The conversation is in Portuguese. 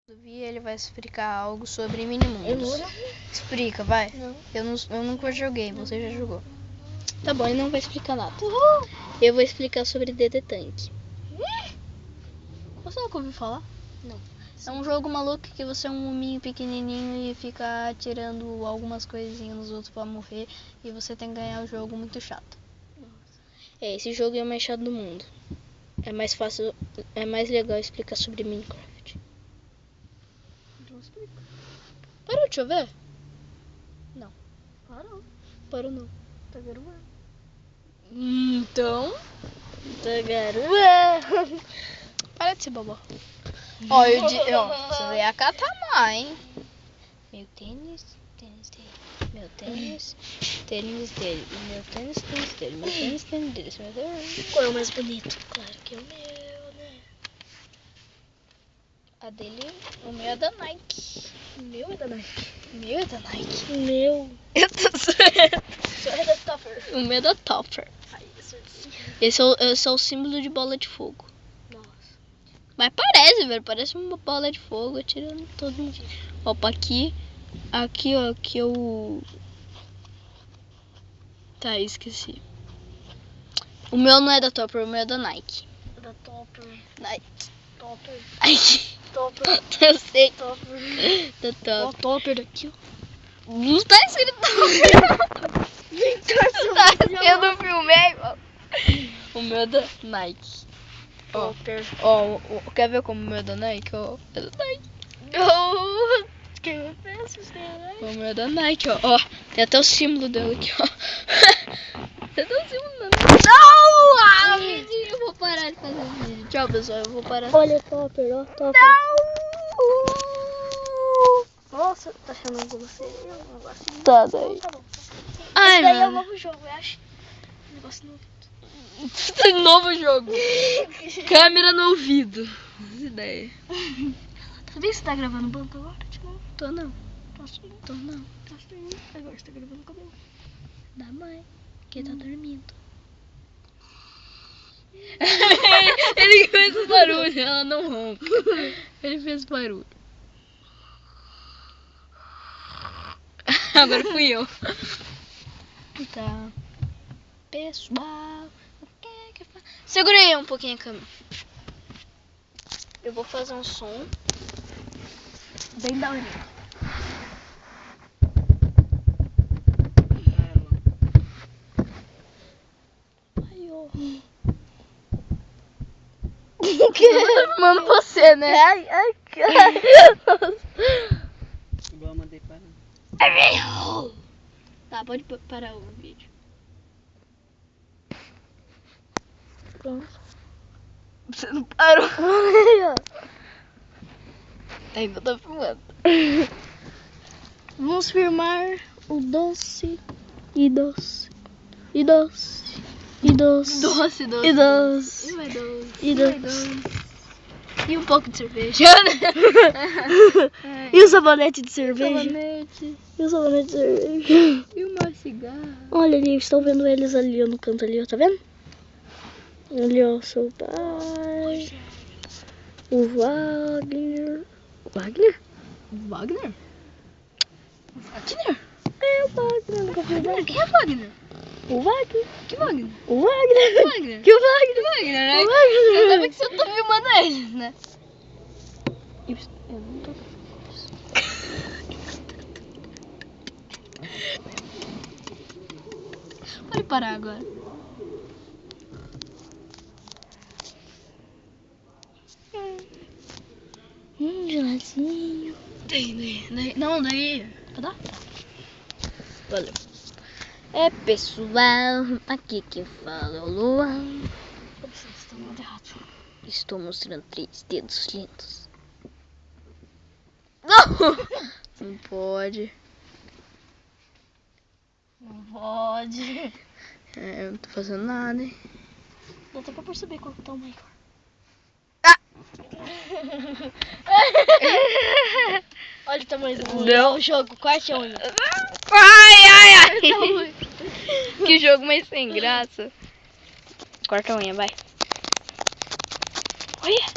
Ele vai explicar algo sobre Minimundos. Explica, vai. Não. Eu nunca joguei, você já jogou. Tá bom, ele não vai explicar nada. Eu vou explicar sobre DD Tank. Você nunca ouviu falar? Não. É um jogo maluco que você é um hominho pequenininho e fica atirando algumas coisinhas nos outros pra morrer. E você tem que ganhar o jogo muito chato. Esse jogo é o mais chato do mundo. É mais fácil, é mais legal explicar sobre Minecraft. Então explica. Parou de chover? Não. Parou não. Tá garoando. Então... Tá garoando. Para de ser bobo. Ó, você ia catar, hein? Meu tênis dele. Meu tênis dele. Meu tênis dele. Meu tênis dele. Meu tênis. Qual é o mais bonito? Claro que é o meu, né? A dele, o meu é da Nike. O meu é da Nike. O meu é da Nike. O meu. Eu tô certo. Só é da Topper. O meu é da Topper. Esse é o símbolo de bola de fogo. Nossa. Mas parece, velho. Parece uma bola de fogo atirando todo mundo. Ó, pra aqui. Aqui, ó. Aqui é o... Tá, esqueci. O meu não é da Topper, o meu é da Nike. Da Topper. Nike. Topper. Nike. Topper. Eu sei. Topper. Da Ó, Topper. Topper daqui, ó. Não tá escrito Topper. Eu não filmei, ó. O meu é da Nike. Ó, Topper. quer ver como o meu é da Nike? Ó, é da Nike. Oh, que eu penso, O meu é da Nike, ó. Ó, tem até o símbolo dela aqui, ó. Tem até o símbolo da Nike. Não! Ah, mentira, eu vou parar de fazer vídeo. Tchau, pessoal, eu vou parar. Olha, Topper, ó, Topper. Não! Nossa, tá chamando com você? Tá, daí. Tá bom. Ai, Esse daí é o mano. novo jogo, eu acho. Negócio novo. Tem novo jogo. Câmera no ouvido. Essa ideia. Sabia que você tá gravando banco agora? Tipo, Tô não. tá assim, Tô não. tá assim. Agora você tá gravando o cabelo. Da mãe. Que tá dormindo. Ele fez barulho, ela não ronca. Ele fez barulho. Agora fui eu. Tá. Pessoal, o que que faz? Segura aí um pouquinho a câmera. Eu vou fazer um som bem da hora. Ai, ó. Mano, você, né? Ai, ai. Igual eu mandei parar. Tá, pode parar o vídeo. Pronto. Você não parou. Ainda tá filmando. Vamos firmar o doce e doce. E doce. E doce. Doce. E doce. E vai doce. E vai doce. E um pouco de cerveja. E o sabonete de cerveja? Sabonete. E o sabonete de cerveja? E uma cigarra. Olha ali, estão vendo eles ali ó, no canto ali, ó, tá vendo? Ali, ó, seu pai. O Wagner. Wagner? Wagner? Wagner? É o Wagner, nunca vi o Wagner. Quem é Wagner? O Wagner. Que Wagner? O Wagner. Wagner? Que o Wagner. Wagner, né? O Wagner. Você sabe que você tá filmando eles, né? Eu não tô. Pode parar agora. Geladinho. Daí. Não, daí. Tá? Valeu. É pessoal, aqui quem fala é o Luan. Vocês estão muito errados. Estou mostrando 3 dedos lindos. Não! Não pode. Não pode. Eu não tô fazendo nada, hein? Dá até pra perceber qual que tá o maior. Olha o tamanho do Não. jogo, corte a unha. Ai. Que jogo mais sem graça. Corta a unha, vai. Olha.